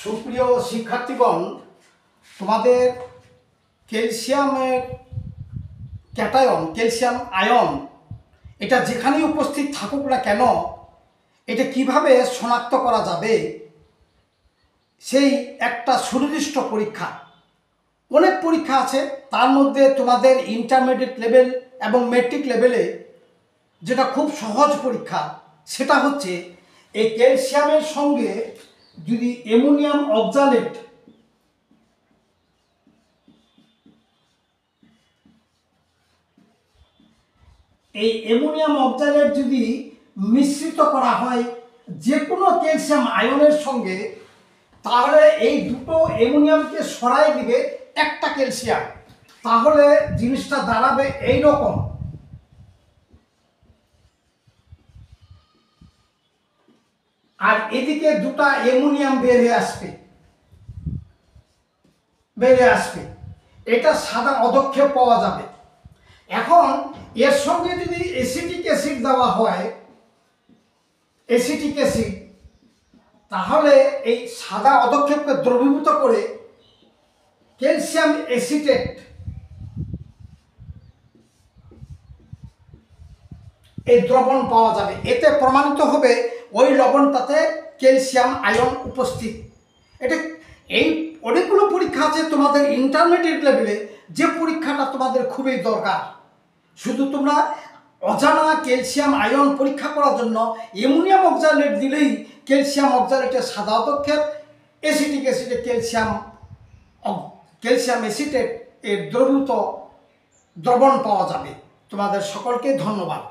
সুপ্রিয় শিক্ষার্থীগণ, তোমাদের ক্যালসিয়ামের ক্যাটায়ন, ক্যালসিয়াম আয়ন, এটা যেখানেই উপস্থিত থাকুক না কেন, এটা কিভাবে শনাক্ত করা যাবে, সেই একটা সুনির্দিষ্ট পরীক্ষা। অনেক পরীক্ষা আছে, তার মধ্যে তোমাদের ইন্টারমিডিয়েট লেভেল এবং ম্যাট্রিক লেভেলে যেটা খুব সহজ পরীক্ষা, সেটা হচ্ছে এই ক্যালসিয়ামের সঙ্গে যদি অ্যামোনিয়াম অক্সালেট যদি মিশ্রিত করা হয় যে কোনো ক্যালসিয়াম আয়নের সঙ্গে, তাহলে এই দুটো অ্যামোনিয়ামকে সরাই দিবে একটা ক্যালসিয়াম। তাহলে জিনিসটা দাঁড়াবে এই রকম। আর এদিকে দুটা অ্যামোনিয়াম বেরিয়ে আসবে। এটা সাদা অধক্ষেপ পাওয়া যাবে। এখন এর সঙ্গে যদি অ্যাসিটিক অ্যাসিড দেওয়া হয়, অ্যাসিটিক অ্যাসিড, তাহলে এই সাদা অধক্ষেপকে দ্রবীভূত করে ক্যালসিয়াম অ্যাসিটেট, এই দ্রবণ পাওয়া যাবে। এতে প্রমাণিত হবে ওই লবণটাতে ক্যালসিয়াম আয়ন উপস্থিত। এটা এই অনেকগুলো পরীক্ষা আছে তোমাদের ইন্টারমিডিয়েট লেভেলে, যে পরীক্ষাটা তোমাদের খুবই দরকার। শুধু তোমরা অজানা ক্যালসিয়াম আয়ন পরীক্ষা করার জন্য অ্যামোনিয়াম অক্সালেট দিলেই ক্যালসিয়াম অক্সালেটের সাদা অধক্ষেপ, অ্যাসিটিক অ্যাসিডে ক্যালসিয়াম অ্যাসিটেট এর দ্রবণ পাওয়া যাবে। তোমাদের সকলকে ধন্যবাদ।